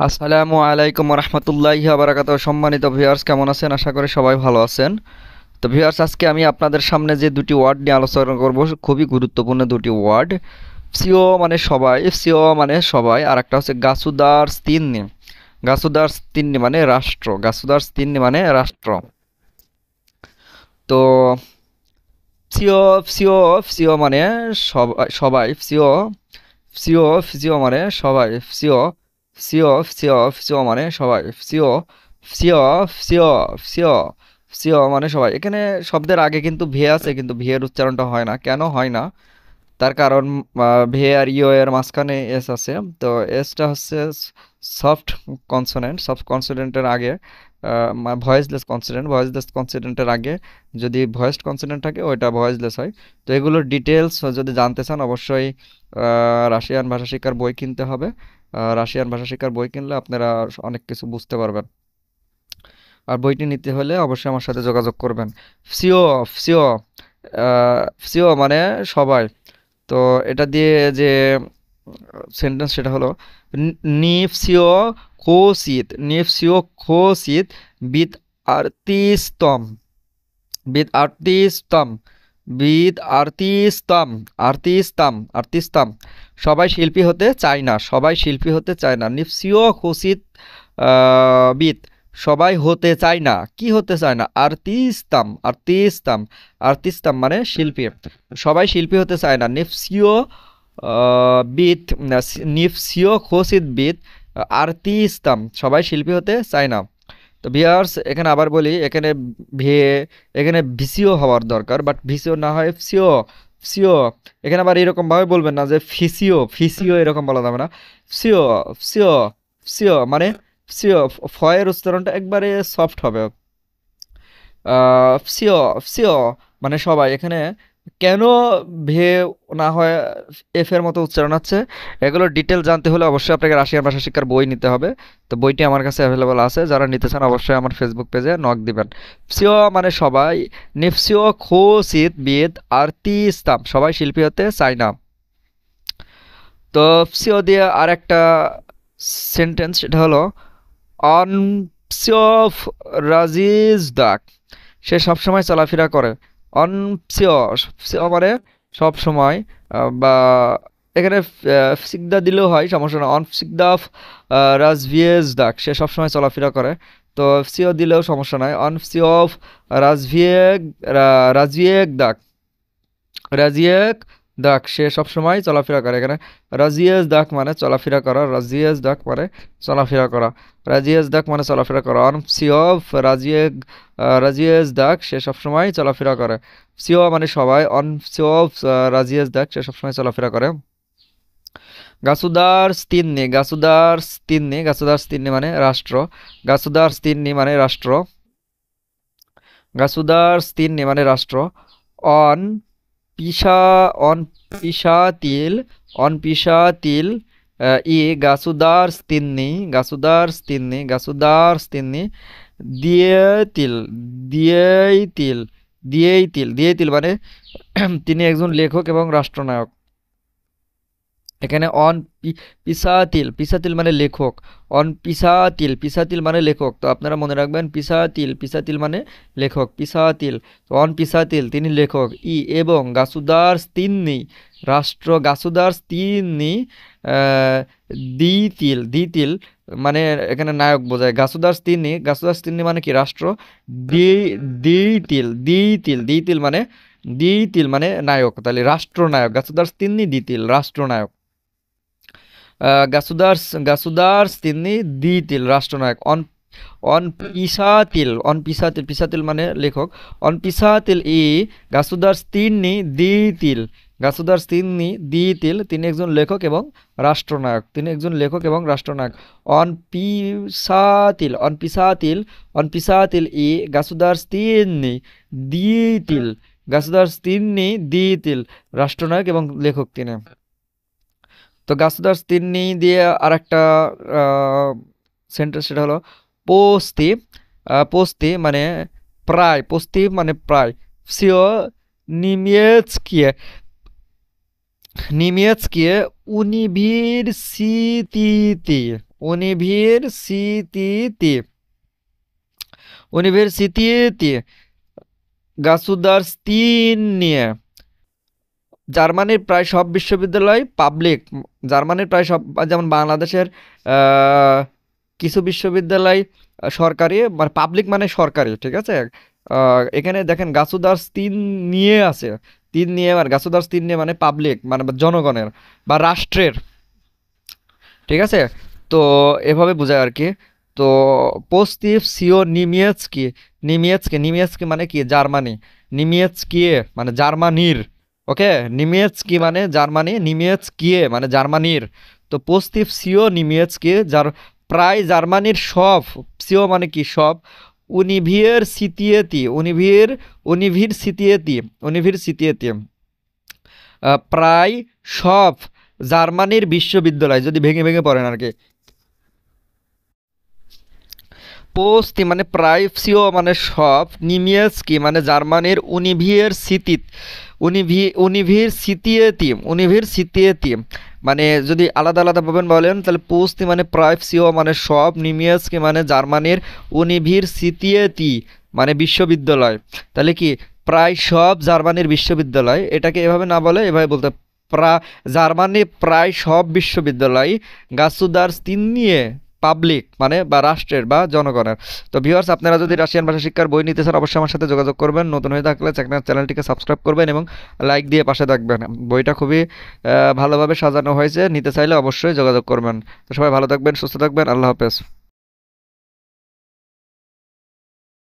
আসসালামু আলাইকুম রহমতুল্লাহি বারাকাতুহু। সম্মানিত ভিউয়ার্স, কেমন আছেন? আশা করি সবাই ভালো আছেন। তো ভিউয়ার্স, আজকে আমি আপনাদের সামনে যে দুটি ওয়ার্ড নিয়ে আলোচনা করব, খুবই গুরুত্বপূর্ণ দুটি ওয়ার্ড। সিও মানে সবাই, সিও মানে সবাই, আর একটা হচ্ছে গাসুদার স্তিন্নি। গাসুদার স্তিন্নি মানে রাষ্ট্র, গাসুদার স্তিন্নি মানে রাষ্ট্র। তো সিও সিও সিও মানে সবাই সবাই, সিও সিও সিও মানে সবাই, সিও সিও সিও সিও মানে সবাই, সিও সিও সিও সিও সিও মানে সবাই। এখানে শব্দের আগে কিন্তু ভে আছে, কিন্তু ভে এর উচ্চারণটা হয় না। কেন হয় না? তার কারণ ভে আর ইও এর মাঝখানে এস আছে। তো এসটা হচ্ছে সফট কনসোনেন্ট, সফট কনসোনেন্টের আগে ভয়েসলেস কনসোনেন্ট, ভয়েসলেস কনসোনেন্টের আগে যদি ভয়েসড কনসোনেন্ট থাকে ওইটা ভয়েসলেস হয়। তো এগুলোর ডিটেলস যদি জানতে চান, অবশ্যই রাশিয়ান ভাষা শিক্ষার বই কিনতে হবে। রাশিয়ান ভাষা শিক্ষার বই কিনলে আপনারা অনেক কিছু বুঝতে পারবেন। আর বইটি নিতে হলে অবশ্যই আমার সাথে যোগাযোগ করবেন। সিও সিও সিও মানে সবাই। তো এটা দিয়ে যে সেন্টেন্স সেটা হলো নিফসিও খোসিত, নিফসিও খোসিত বিদ আর্তিস্তম, বিদ আর্তিস্তম, বিদ আর্তিস্তম, আর্তিস্তাম, আর্তিস্তাম। সবাই শিল্পী হতে চায় না, সবাই শিল্পী হতে চায় না। নিফসিও খোসিত বিদ, সবাই হতে চায় না, কি হতে চায় না? আর্তিস্তাম, আর্তিস্তাম, আর্তিস্তাম মানে শিল্পী। সবাই শিল্পী হতে চায় না। নিফসিও বিদ, নিফসিও খোসিত বিদ আর্তিস্তাম, সবাই শিল্পী হতে চায় না। তো ভিউয়ার্স, এখানে আবার বলি, এখানে ভে এখানে ভিসিও হওয়ার দরকার, বাট ভিসিও না হয় ফিসিও, ফিসিও। এখানে আবার এরকম ভাবে বলবেন না যে ফিসিও, ফিসিও এরকম বলা যাবে না। ফিসিও, ফিসিও, ফিসিও মানে ফিসিও, ফয়ের উচ্চারণটা একবারে সফট হবে। ফিসিও, ফিসিও মানে সবাই। এখানে কেন ভে না হয় এফ এর মতো উচ্চারণ হচ্ছে, এগুলোর ডিটেল জানতে হলে অবশ্যই আপনাকে রাশিয়ান ভাষা শিক্ষার বই নিতে হবে। তো বইটি আমার কাছে অ্যাভেলেবল আছে, যারা নিতে চান অবশ্যই আমার ফেসবুক পেজে নক দিবেন। ফিসিও মানে সবাই, নিফসিও খোসিত বিদ আর্তিস্তাম, সবাই শিল্পী হতে চায় না। তো ফিসিও দিয়ে আর একটা সেন্টেন্স, সেটা হলো অন সিওফ রাজিজ ডাক, সে সবসময় চলাফেরা করে। অন সিও, সিও মানে সব সময়, বা এখানে সিকদা দিলেও হয়, সমস্যা না। অন সিকদা অফ রাজভিয়েজ ডাক, সে সবসময় চলাফেরা করে। তো সিও দিলেও সমস্যা নাই। অন সিও অফ রাজভিয়েগ, রাজিয়েক ডাক, রাজিয়েক দাক, সে সবসময় চলাফেরা করে। এখানে রাজিয়েস দাক মানে চলাফেরা করা, রাজিয়েস দাক মানে চলাফেরা করা, রাজিয়েস দাক মানে চলাফেরা করা। অন সিওভ রাজিয়েক, রাজিয়েস দাক, সে সবসময় চলাফেরা করে। সিও মানে সবাই, অন সিওভ রাজিয়েস দাক, সে সবসময় চলাফেরা করে। গাসুদার স্তিন্নি, গাসুদার স্তিন্নি, গাসুদার স্তিন্নি মানে রাষ্ট্র, গাসুদার স্তিন্নি মানে রাষ্ট্র, গাসুদার স্তিন্নি মানে রাষ্ট্র। অন পিসা, অন পিসাতিল, অন পিসাতিল ই গাসুদার স্তিন্নি, গাসুদার স্তিন্নি, গাসুদার স্তিন্নি দিয়েতিল, দিয়েইতিল, দিয়েইতিল, দিয়েইতিল মানে তিনি একজন লেখক এবং রাষ্ট্রনায়ক। এখানে অন পিসাতিল, পিসাতিল মানে লেখক, অন পিসাতিল, পিসাতিল মানে লেখক। তো আপনারা মনে রাখবেন, পিসাতিল, পিসাতিল মানে লেখক, পিসাতিল। তো অন পিসাতিল তিনি লেখক, ই এবং গাসুদার স্তিন্নি রাষ্ট্র, গাসুদার স্তিন্নি দিতিল, দিতিল মানে এখানে নায়ক বোঝায়। গাসুদার স্তিন্নি, গাসুদার স্তিন্নি মানে কি? রাষ্ট্র। দি দিতিল, দিতিল, দিতিল মানে, দিতিল মানে নায়ক, তাহলে রাষ্ট্রনায়ক। গাসুদার স্তিন্নি দিতিল, রাষ্ট্রনায়ক। গাসুদার, গাসুদার তিনি দিতিল রাষ্ট্রনায়ক। অন অন পিসাতিল, অন পিসাতিল, পিসাতিল মানে লেখক। অন পিসাতিল ই গাসুদার তিনি দিতিল, গাসুদার তিনি দিতিল, তিনি একজন লেখক এবং রাষ্ট্রনায়ক, তিনি একজন লেখক এবং রাষ্ট্রনায়ক। অন পিসাতিল, অন পিসাতিল, অন পিসাতিল ই গাসুদার তিনি দিতিল, গাসুদার তিনি দিতিল, রাষ্ট্রনায়ক এবং লেখক তিনি। তো গাছুদার তিন্নি দিয়ে আর একটা সেন্টেন্স, সেটা হলো পোস্তি। পোস্তি মানে প্রায়, পোস্তি মানে প্রায়। সিও নিমিয়েৎস্কিয়ে, নিমিয়েৎস্কিয়ে ইউনিভার্সিটিতে, উনিভার্সিটিতে উনিভার্সিটিতে গাসুদারস্তিনিয়ে জার্মানির প্রায় সব বিশ্ববিদ্যালয় পাবলিক। জার্মানির প্রায় সব, যেমন বাংলাদেশের কিছু বিশ্ববিদ্যালয় সরকারি, মানে পাবলিক মানে সরকারি, ঠিক আছে। এখানে দেখেন গাসুদার্স তিন নিয়ে আছে, তিন নিয়ে, আর গাসুদার্স তিন নিয়ে মানে পাবলিক, মানে জনগণের বা রাষ্ট্রের, ঠিক আছে। তো এভাবে বোঝায় আর কি। তো পোস্টিভ সিও নিমিয়েৎস্কি, নিমিয়েৎস্কি, নিমিয়েৎস্কি মানে কি জার্মানি, নিমিয়েৎস্কিয়ে মানে জার্মানির, ওকে। নিমিয়েৎস্কি মানে জার্মানি, নিমিয়েৎস্কিয়ে মানে জার্মানির। তো পোস্টিভ সিও নিমিয়েৎস্কি, যার প্রায় জার্মানির সব, সিও মানে কি সব, উনিভার্সিটিয়েতি, উনিভার্সিটিয়েতি, উনিভার্সিটিয়েতি প্রায় সব জার্মানির বিশ্ববিদ্যালয়, যদি ভেঙে ভেঙে পড়েন আর কি। পোস্তি মানে প্রায়, সিও মানে সব, নিমিয়েস্কি মানে জার্মানির উনিভার্সিটিত, উনিভার্সিটিয়েতি, উনিভার্সিটিয়েতি মানে যদি আলাদা আলাদা পাবেন বলেন তাহলে পোস্তি মানে প্রায়, সিও মানে সব, নিমিয়েস্কি মানে জার্মানির উনিভার্সিটিয়েতি মানে বিশ্ববিদ্যালয়। তাহলে কি প্রায় সব জার্মানির বিশ্ববিদ্যালয়, এটাকে এভাবে না বলে এভাবে বলতে জার্মানি প্রায় সব বিশ্ববিদ্যালয় গাসুদার্স তিন নিয়ে পাবলিক মানে বা রাষ্ট্রের বা জনগণের। তো ভিউয়ার্স, আপনারা যদি রাশিয়ান ভাষা শিক্ষার বই নিতে চান অবশ্যই আমার সাথে যোগাযোগ করবেন। নতুন হয়ে থাকলে চ্যানেলটিকে সাবস্ক্রাইব করবেন এবং লাইক দিয়ে পাশে থাকবেন। বইটা খুবই ভালোভাবে সাজানো হয়েছে, নিতে চাইলে অবশ্যই যোগাযোগ করবেন। তো সবাই ভালো থাকবেন, সুস্থ থাকবেন, আল্লাহ হাফেজ।